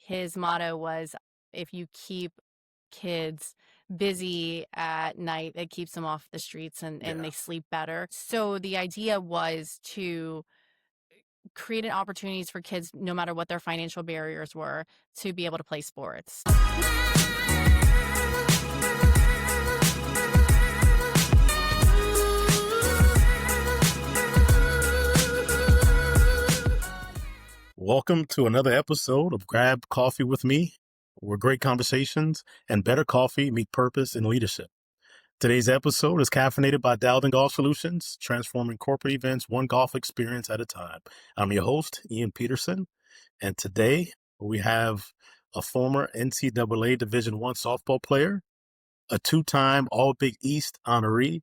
his motto was, if you keep kids busy at night, it keeps them off the streets and Yeah. they sleep better. So the idea was to create an opportunities for kids, no matter what their financial barriers were, to be able to play sports. Welcome to another episode of Grab Coffee with me, where great conversations and better coffee meet purpose and leadership. Today's episode is caffeinated by Dowden Golf Solutions, transforming corporate events one golf experience at a time. I'm your host, Ian Peterson, and today we have a former NCAA Division I softball player, a two-time All-Big East honoree,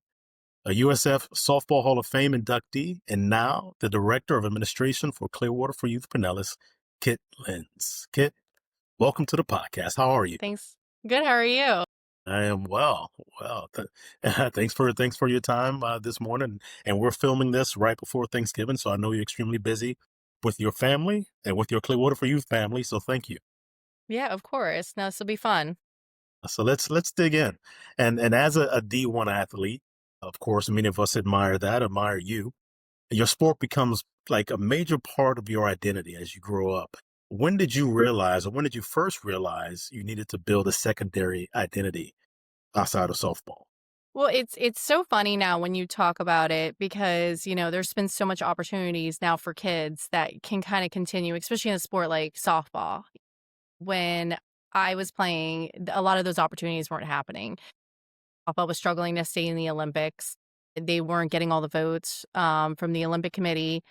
a USF Softball Hall of Fame inductee, and now the Director of Administration for Clearwater for Youth Pinellas, Kit Lenz. Kit, welcome to the podcast. How are you? Thanks. Good. How are you? I am well. Thanks for your time this morning. And we're filming this right before Thanksgiving, so I know you're extremely busy with your family and with your Clearwater for Youth family. So thank you. Yeah, of course. No, this will be fun. So let's dig in. And as a D1 athlete, of course, many of us admire you. Your sport becomes like a major part of your identity as you grow up. When did you realize, or when did you first realize you needed to build a secondary identity outside of softball? Well, it's so funny now when you talk about it because, there's been so much opportunities now for kids that can kind of continue, especially in a sport like softball. When I was playing, a lot of those opportunities weren't happening. Softball was struggling to stay in the Olympics. They weren't getting all the votes from the Olympic Committee.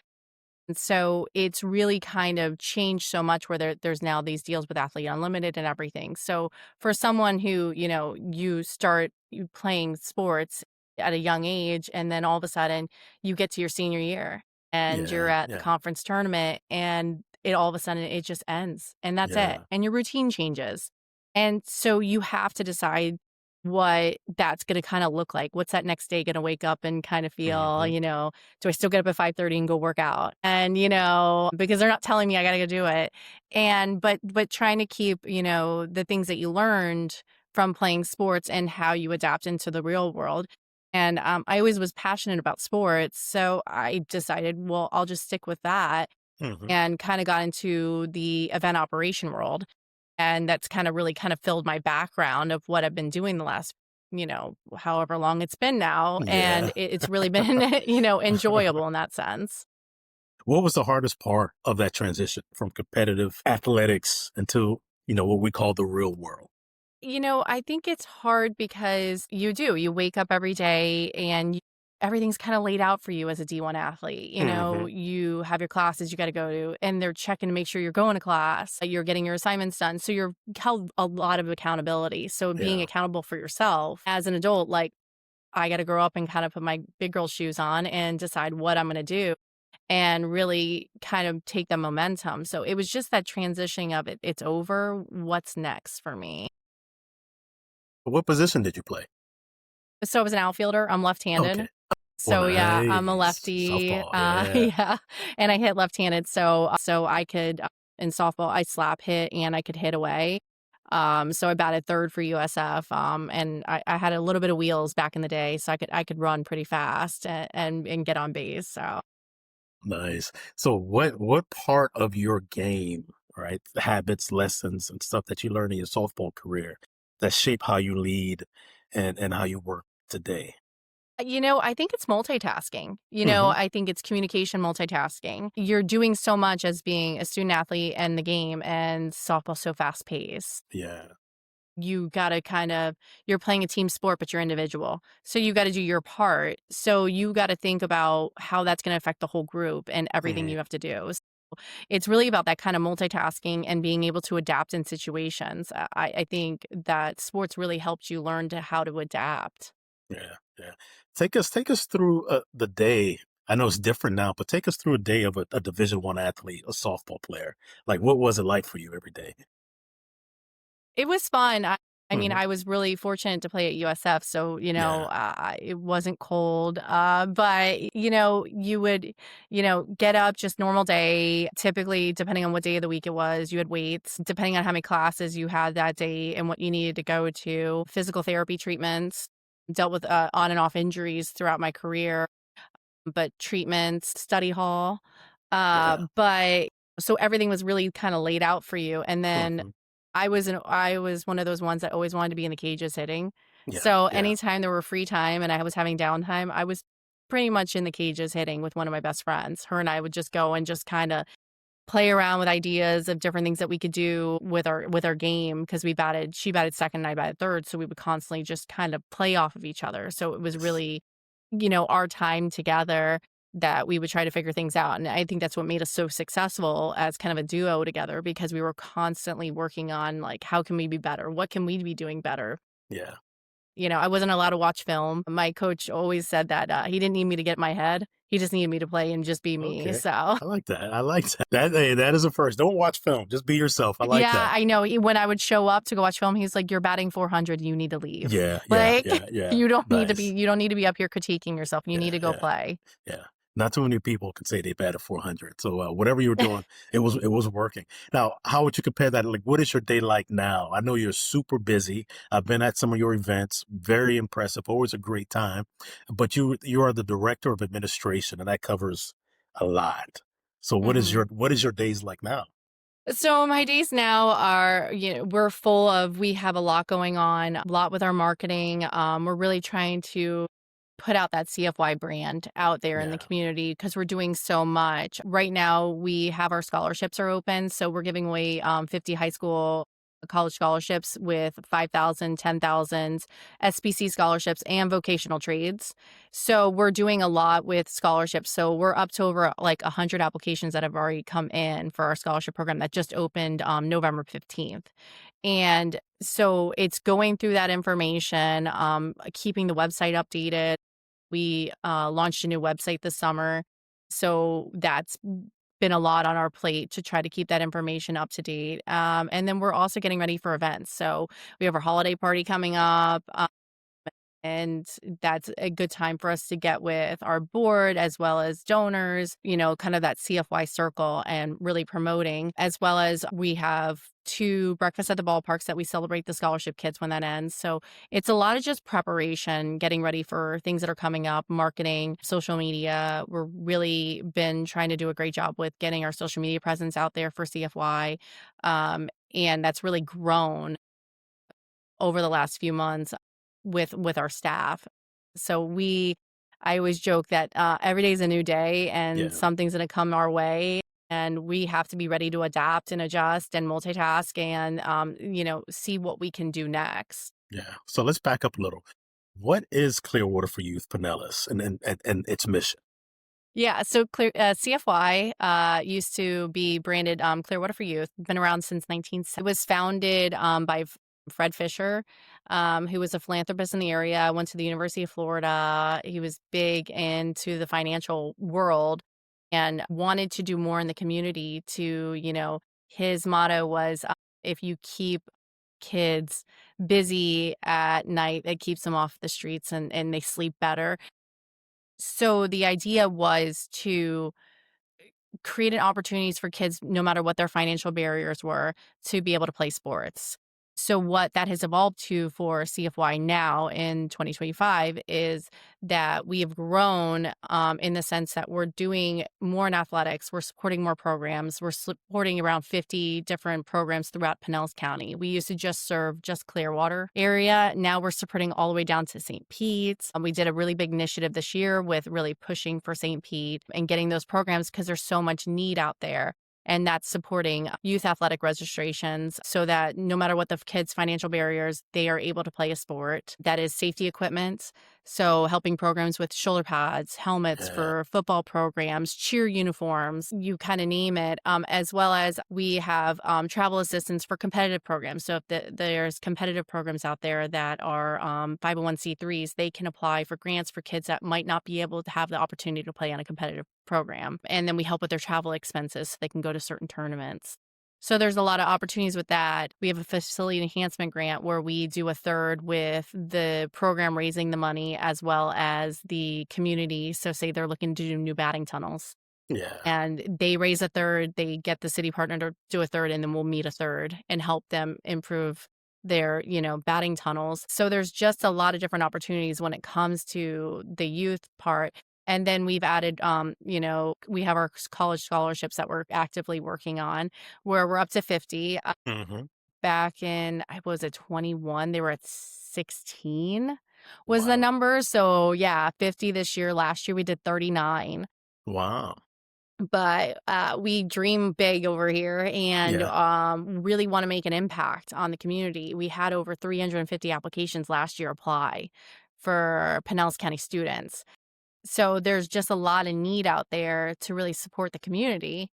And so it's really kind of changed so much where there's now these deals with Athlete Unlimited and everything. So for someone who, you start playing sports at a young age and then all of a sudden you get to your senior year and you're at the Yeah, conference tournament and it all of a sudden it just ends and that's it. yeah, And your routine changes. And so you have to decide what that's going to kind of look like. What's that next day going to wake up and kind of feel, hmm do I still get up at 5:30 and go work out? And, because they're not telling me I got to go do it. And, but trying to keep, the things that you learned from playing sports and how you adapt into the real world. And I always was passionate about sports. So I decided, well, I'll just stick with that hmm and kind of got into the event operation world. And that's kind of really kind of filled my background of what I've been doing the last, however long it's been now. And yeah. it's really been, enjoyable in that sense. What was the hardest part of that transition from competitive athletics into, what we call the real world? I think it's hard because you wake up every day and everything's kind of laid out for you as a D1 athlete. hmm You have your classes you got to go to, and they're checking to make sure you're going to class, you're getting your assignments done. So you're held a lot of accountability. So being Yeah, accountable for yourself as an adult, like I got to grow up and kind of put my big girl shoes on and decide what I'm going to do and really kind of take the momentum. So it was just that transitioning of it. It's over. What's next for me? what position did you play? So I was an outfielder. I'm left-handed. Okay. Well, So yeah, I'm a nice. lefty. Softball. Yeah. Yeah, and I hit left-handed. So I could in softball I slap hit and I could hit away. So I batted third for USF. And I had a little bit of wheels back in the day, so I could run pretty fast and get on base. So Nice. So what part of your game, right, the habits, lessons, and stuff that you learned in your softball career that shape how you lead and how you work today? I think it's multitasking. hmm I think it's communication multitasking. You're doing so much as being a student athlete and the game, and softball's so fast paced. Yeah. You gotta you're playing a team sport, but you're individual. So you gotta do your part. So you gotta think about how that's gonna affect the whole group and everything hmm you have to do. So it's really about that kind of multitasking and being able to adapt in situations. I think that sports really helped you learn to how to adapt. Yeah. Yeah. Take us through the day. I know it's different now, but take us through a day of a Division I athlete, a softball player. Like, what was it like for you every day? It was fun. I mean, Mhm. I was really fortunate to play at USF, so, Yeah. it wasn't cold, but, you would, get up just normal day. Typically, depending on what day of the week it was, you had weights, depending on how many classes you had that day and what you needed to go to, physical therapy treatments, dealt with, on and off injuries throughout my career, but treatments, study hall, Yeah. but so everything was really kinda laid out for you, and then Mhm. I was one of those ones that always wanted to be in the cages hitting. Yeah. So Yeah. anytime there were free time and I was having downtime, I was pretty much in the cages hitting with one of my best friends. Her and I would just go and just kinda play around with ideas of different things that we could do with our game because she batted second and I batted third, so we would constantly just kind of play off of each other. So it was really, our time together that we would try to figure things out. And I think that's what made us so successful as kind of a duo together because we were constantly working on like how can we be better? What can we be doing better? Yeah. I wasn't allowed to watch film. My coach always said that he didn't need me to get in my head. He just needed me to play and just be me. Okay. So I like that. I like that. Hey, that is a first. Don't watch film. Just be yourself. I like yeah, that. I know. When I would show up to go watch film, he's like, "You're batting 400. You need to leave. Yeah. Yeah. Like, Yeah. Yeah. you Nice. don't need to be up here critiquing yourself. You need Yeah. to go Yeah. play." Yeah. Not too many people can say they batted 400. So whatever you were doing, it was working. Now, how would you compare that? Like, what is your day like now? I know you're super busy. I've been at some of your events. Very impressive. Always a great time. But you are the director of administration, and that covers a lot. So Mhm. what is your days like now? So my days now are, we have a lot going on, a lot with our marketing. We're really trying to put out that CFY brand out there in the Yeah. community because we're doing so much. Right now, we have our scholarships are open. So we're giving away 50 high school college scholarships with 5,000, 10,000 SBC scholarships and vocational trades. So we're doing a lot with scholarships. So we're up to over like 100 applications that have already come in for our scholarship program that just opened November 15th. And so it's going through that information, keeping the website updated. We launched a new website this summer. So that's been a lot on our plate to try to keep that information up to date. And then we're also getting ready for events. So we have our holiday party coming up. And that's a good time for us to get with our board as well as donors, kind of that CFY circle and really promoting, as well as we have two breakfasts at the ballparks that we celebrate the scholarship kids when that ends. So it's a lot of just preparation, getting ready for things that are coming up, marketing, social media. We're really been trying to do a great job with getting our social media presence out there for CFY. And that's really grown over the last few months with our staff. So I always joke that every day is a new day and Yeah. something's going to come our way. And we have to be ready to adapt and adjust and multitask and, see what we can do next. Yeah. So let's back up a little. What is Clearwater for Youth Pinellas and its mission? Yeah, so CFY used to be branded Clearwater for Youth. Been around since 1970. It was founded by Fred Fisher, who was a philanthropist in the area. Went to the University of Florida. He was big into the financial world and wanted to do more in the community. His motto was, "If you keep kids busy at night, it keeps them off the streets and they sleep better." So the idea was to created opportunities for kids, no matter what their financial barriers were, to be able to play sports. So, what that has evolved to for CFY now in 2025 is that we have grown in the sense that we're doing more in athletics. We're supporting more programs. We're supporting around 50 different programs throughout Pinellas County. We used to just serve just Clearwater area. Now we're supporting all the way down to St. Pete's. We did a really big initiative this year with really pushing for St. Pete and getting those programs because there's so much need out there. And that's supporting youth athletic registrations so that no matter what the kids' financial barriers, they are able to play a sport. That is safety equipment. So helping programs with shoulder pads, helmets Yeah. for football programs, cheer uniforms, you kind of name it, as well as we have travel assistance for competitive programs. So if there's competitive programs out there that are 501c3s, they can apply for grants for kids that might not be able to have the opportunity to play on a competitive program. And then we help with their travel expenses so they can go to certain tournaments. So there's a lot of opportunities with that. We have a facility enhancement grant where we do a third with the program raising the money as well as the community. So say they're looking to do new batting tunnels Yeah. and they raise a third, they get the city partner to do a third, and then we'll meet a third and help them improve their, batting tunnels. So there's just a lot of different opportunities when it comes to the youth part. And then we've added, we have our college scholarships that we're actively working on where we're up to 50. Hmm. Back in, I was at 21, they were at 16 was the Wow. number. So yeah, 50 this year. Last year we did 39. Wow. But, we dream big over here and, Yeah. really wanna make an impact on the community. We had over 350 applications last year apply for Pinellas County students. So there's just a lot of need out there to really support the community.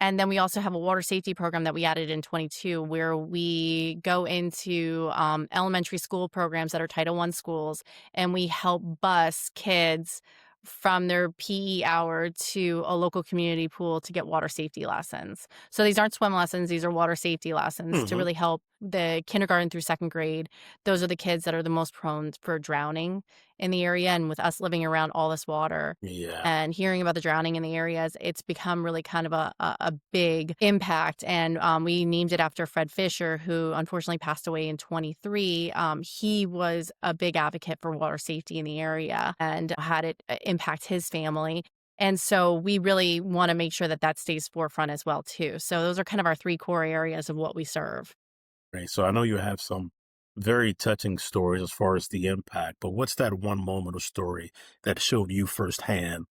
And then we also have a water safety program that we added in 22 where we go into elementary school programs that are Title I schools and we help bus kids from their PE hour to a local community pool to get water safety lessons. So these aren't swim lessons, these are water safety lessons to Hmm. really help the kindergarten through second grade. Those are the kids that are the most prone for drowning in the area. And with us living around all this water, Yeah. and hearing about the drowning in the areas, it's become really kind of a big impact. And we named it after Fred Fisher, who unfortunately passed away in 23. He was a big advocate for water safety in the area and had it impact his family. And so we really want to make sure that that stays forefront as well too. So those are kind of our three core areas of what we serve. Right. So I know you have some very touching stories as far as the impact, but what's that one moment or story that showed you firsthand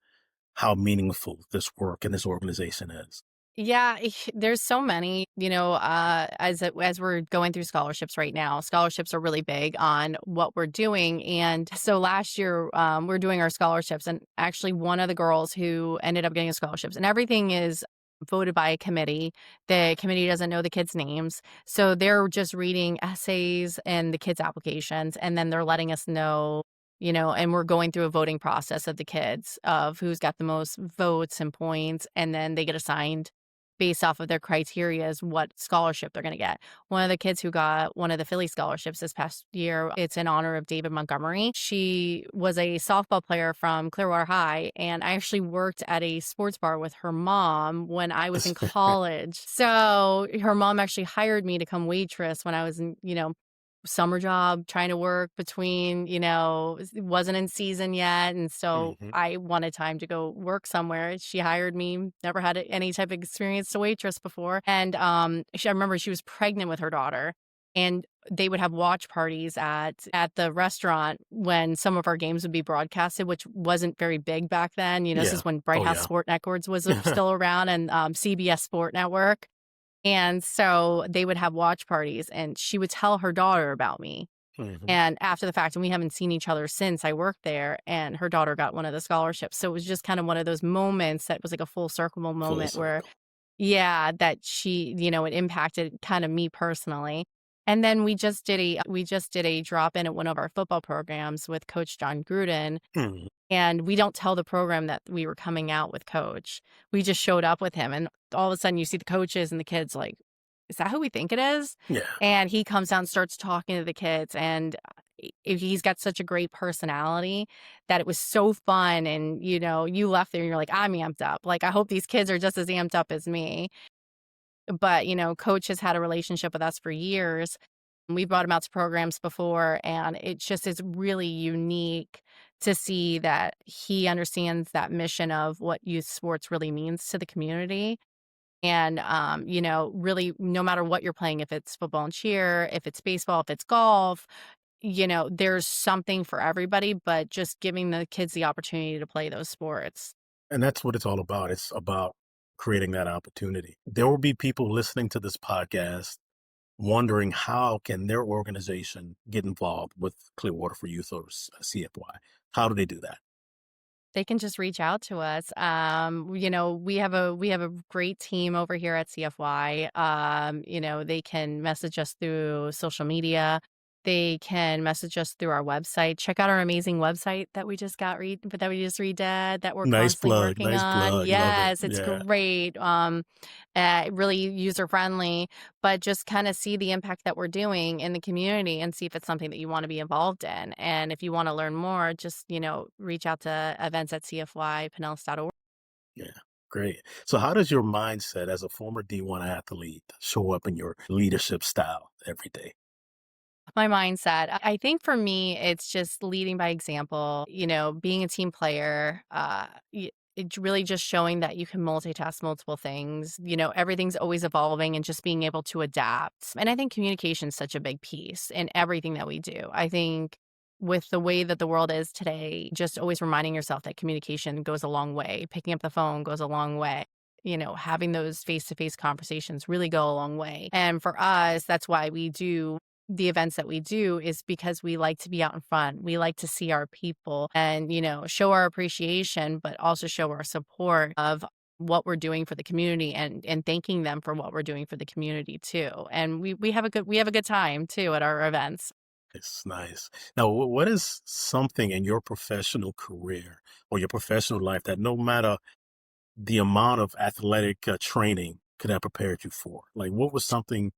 how meaningful this work and this organization is? Yeah, there's so many, as we're going through scholarships right now, scholarships are really big on what we're doing. And so last year, we're doing our scholarships, and actually one of the girls who ended up getting a scholarships, and everything is voted by a committee. The committee doesn't know the kids' names, so they're just reading essays and the kids' applications, and then they're letting us know. And we're going through a voting process of the kids of who's got the most votes and points, and then they get assigned based off of their criteria is what scholarship they're going to get. One of the kids who got one of the Philly scholarships this past year, it's in honor of David Montgomery. She was a softball player from Clearwater High, and I actually worked at a sports bar with her mom when I was in college. So her mom actually hired me to come waitress when I was in, summer job trying to work between, it wasn't in season yet. And so Hmm. I wanted time to go work somewhere. She hired me, never had any type of experience to waitress before. And I remember she was pregnant with her daughter. And they would have watch parties at the restaurant when some of our games would be broadcasted, which wasn't very big back then. This Yeah. is when Bright Oh, House yeah. Sport Networks was still around and CBS Sport Network. And so they would have watch parties, and she would tell her daughter about me. Hmm. And after the fact, and we haven't seen each other since I worked there, and her daughter got one of the scholarships. So it was just kind of one of those moments that was like a full circle Full moment where, circle. yeah, that she, it impacted kind of me personally. And then we just did a drop in at one of our football programs with Coach John Gruden, Hmm. and we don't tell the program that we were coming out with coach. We just showed up with him, and all of a sudden you see the coaches and the kids like, "Is that who we think it is?" Yeah. And he comes down and starts talking to the kids, and he's got such a great personality that it was so fun. And, you left there and you're like, "I'm amped up. Like, I hope these kids are just as amped up as me." But, coach has had a relationship with us for years. We brought him out to programs before, and it just is really unique to see that he understands that mission of what youth sports really means to the community. And, really, no matter what you're playing, if it's football and cheer, if it's baseball, if it's golf, there's something for everybody, but just giving the kids the opportunity to play those sports. And that's what it's all about. It's about creating that opportunity. There will be people listening to this podcast wondering how can their organization get involved with Clearwater for Youth or CFY. How do they do that? They can just reach out to us. We have a great team over here at CFY. They can message us through social media. They can message us through our website. Check out our amazing website that we just redid, that we're Nice constantly plug. working Nice on. plug. Love it. Yes, it's Yeah. great. Really user friendly, but just kind of see the impact that we're doing in the community and see if it's something that you want to be involved in. And if you want to learn more, just, reach out to events at cfypinellas.org. Yeah. Great. So, how does your mindset as a former D1 athlete show up in your leadership style every day? My mindset. I think for me, it's just leading by example, being a team player, it's really just showing that you can multitask multiple things. Everything's always evolving and just being able to adapt. And I think communication is such a big piece in everything that we do. I think with the way that the world is today, just always reminding yourself that communication goes a long way. Picking up the phone goes a long way. Having those face to face conversations really go a long way. And for us, that's why we do the events that we do is because we like to be out in front. We like to see our people and, show our appreciation, but also show our support of what we're doing for the community and thanking them for what we're doing for the community too. And we have a good time too at our events. It's nice. Now, what is something in your professional career or your professional life that no matter the amount of athletic training could have prepared you for? Like, what was something?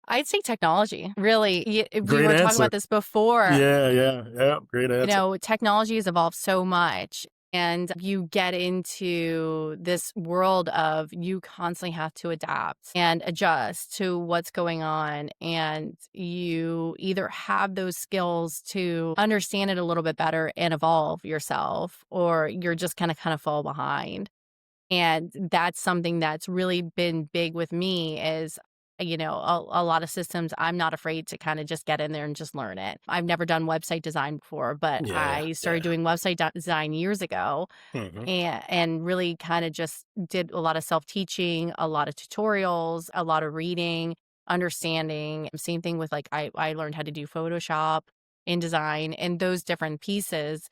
I'd say technology. Really, we Great were talking answer. about this before. Yeah, yeah, yeah. Great answer. Technology has evolved so much. And you get into this world of you constantly have to adapt and adjust to what's going on. And you either have those skills to understand it a little bit better and evolve yourself, or you're just kind of fall behind. And that's something that's really been big with me is, a lot of systems, I'm not afraid to kind of just get in there and just learn it. I've never done website design before, but Yeah, I started yeah. doing website design years ago Hmm. and really kind of just did a lot of self-teaching, a lot of tutorials, a lot of reading, understanding. Same thing with like I learned how to do Photoshop, InDesign, and those different pieces.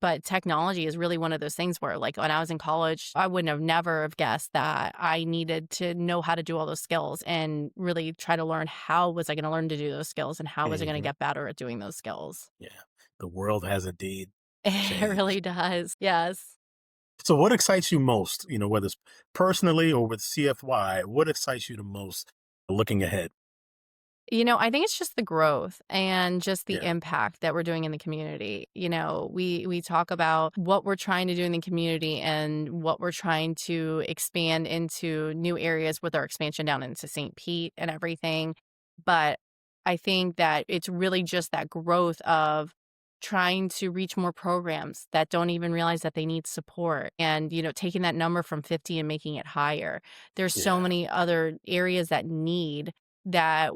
But technology is really one of those things where, like, when I was in college, I wouldn't have never have guessed that I needed to know how to do all those skills and really try to learn how was I gonna learn to do those skills and how was I gonna Hmm. get better at doing those skills. Yeah. The world has indeed It really changed. does. Yes. So, what excites you most? Whether it's personally or with CFY, what excites you the most looking ahead? I think it's just the growth and just the Yeah. impact that we're doing in the community. We talk about what we're trying to do in the community and what we're trying to expand into new areas with our expansion down into St. Pete and everything. But I think that it's really just that growth of trying to reach more programs that don't even realize that they need support and taking that number from 50 and making it higher. There's so Yeah. many other areas that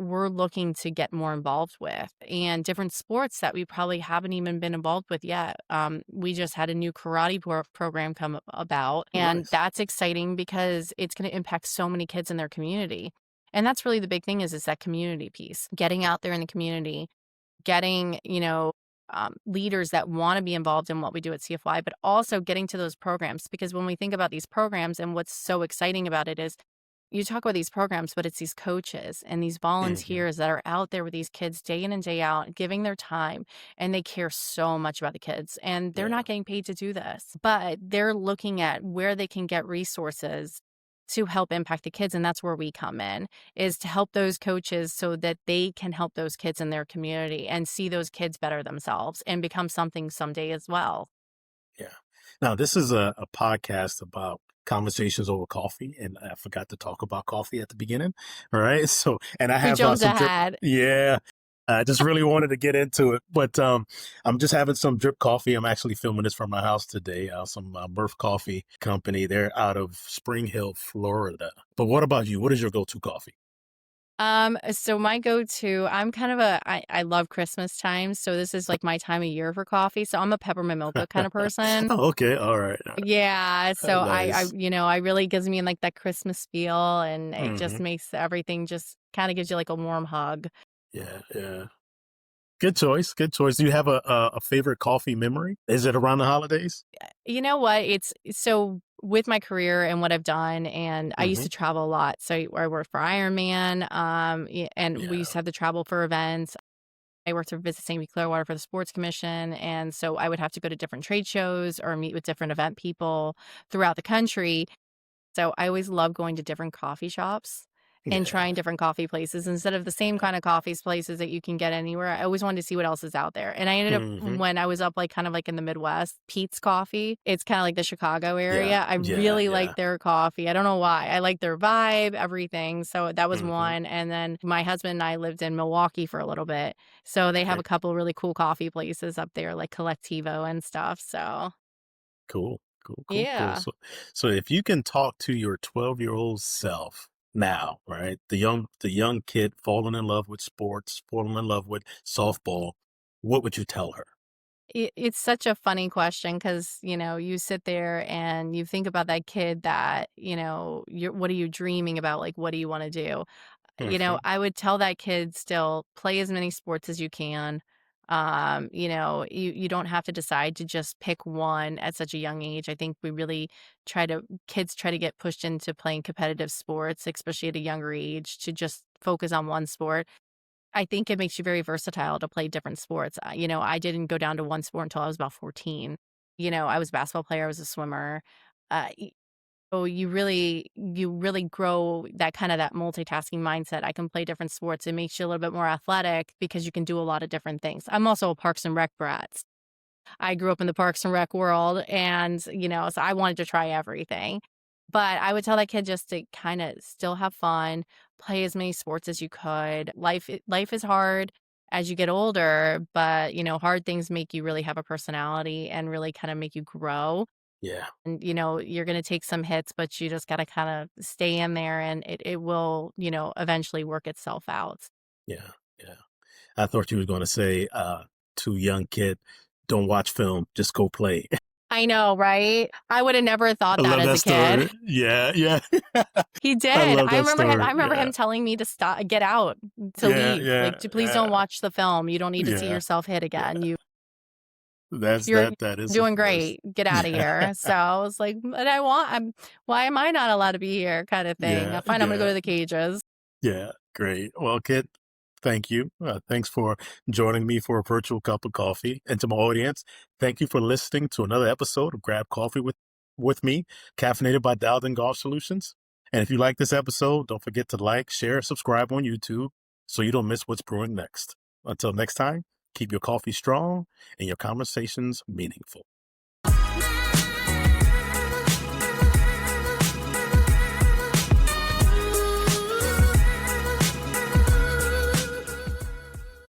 we're looking to get more involved with and different sports that we probably haven't even been involved with yet. We just had a new karate program come about, and Nice. that's exciting because it's going to impact so many kids in their community. And that's really the big thing is that community piece, getting out there in the community, getting, leaders that want to be involved in what we do at CFY, but also getting to those programs. Because when we think about these programs and what's so exciting about it is you talk about these programs, but it's these coaches and these Hmm. volunteers that are out there with these kids day in and day out, giving their time, and they care so much about the kids. And they're Yeah. not getting paid to do this, but they're looking at where they can get resources to help impact the kids. And that's where we come in, is to help those coaches so that they can help those kids in their community and see those kids better themselves and become something someday as well. Yeah. Now, this is a podcast about conversations over coffee, and I forgot to talk about coffee at the beginning. All right. So, and I We have jumped some drip. ahead. Yeah. I just really wanted to get into it, but I'm just having some drip coffee. I'm actually filming this from my house today. Some Murph Coffee Company. They're out of Spring Hill, Florida. But what about you? What is your go-to coffee? So my go-to, I'm kind of I love Christmas time, so this is like my time of year for coffee. So I'm a peppermint mocha kind of person. Oh, okay. All right. Yeah, so Nice. I really gives me like that Christmas feel, and it just Hmm. makes everything just kind of gives you like a warm hug. Yeah. Yeah. Good choice. Good choice. Do you have a favorite coffee memory? Is it around the holidays? You know what? It's so with my career and what I've done, and I used Hmm. to travel a lot. So I worked for Ironman, and we Yeah. used to have to travel for events. I worked for Visit St. Clearwater for the Sports Commission, and so I would have to go to different trade shows or meet with different event people throughout the country. So I always love going to different coffee shops and Yeah. trying different coffee places instead of the same kind of coffees places that you can get anywhere. I always wanted to see what else is out there. And I ended up Hmm. when I was up like kind of like in the Midwest, Pete's Coffee. It's kind of like the Chicago Yeah. area. I Yeah. really like Yeah. their coffee. I don't know why. I like their vibe, everything. So that was Hmm. one. And then my husband and I lived in Milwaukee for a little bit. So they have Okay. a couple really cool coffee places up there like Collectivo and stuff. So Cool. Cool. Cool. Cool. yeah. So if you can talk to your 12-year-old self now, right? The young kid falling in love with sports, falling in love with softball, what would you tell her? It's such a funny question because, you sit there and you think about that kid that, you're what are you dreaming about? Like, what do you wanna do? Hmm. I would tell that kid still play as many sports as you can. You don't have to decide to just pick one at such a young age. I think we really kids try to get pushed into playing competitive sports, especially at a younger age, to just focus on one sport. I think it makes you very versatile to play different sports. I didn't go down to one sport until I was about 14. I was a basketball player, I was a swimmer. So you really grow that multitasking mindset. I can play different sports. It makes you a little bit more athletic because you can do a lot of different things. I'm also a Parks and Rec brat. I grew up in the Parks and Rec world and, so I wanted to try everything. But I would tell that kid just to kinda still have fun, play as many sports as you could. Life is hard as you get older, but, hard things make you really have a personality and really kinda make you grow. Yeah. And, you're gonna take some hits, but you just gotta kinda stay in there and it will, eventually work itself out. Yeah. Yeah. I thought you was going to say, to young kid, don't watch film, just go play. I know, right? I would have never thought I that love as that a kid. story. Yeah. Yeah. He I did. love I that remember him I story. remember Yeah. him telling me to stop get out, to Yeah. leave, Yeah. like, to please don't Yeah. watch the film. You don't need to see Yeah. yourself hit again. Yeah. That's You're that is doing that's great. Get out of yeah. here. So I was like, "But why am I not allowed to be here?" kinda thing. Yeah. Fine, I'm gonna go Yeah. to the cages. Yeah, great. Well, kid, thank you. Thanks for joining me for a virtual cup of coffee. And to my audience, thank you for listening to another episode of Grab Coffee with me, caffeinated by Dowden Golf Solutions. And if you like this episode, don't forget to like, share, subscribe on YouTube so you don't miss what's brewing next. Until next time, keep your coffee strong and your conversations meaningful.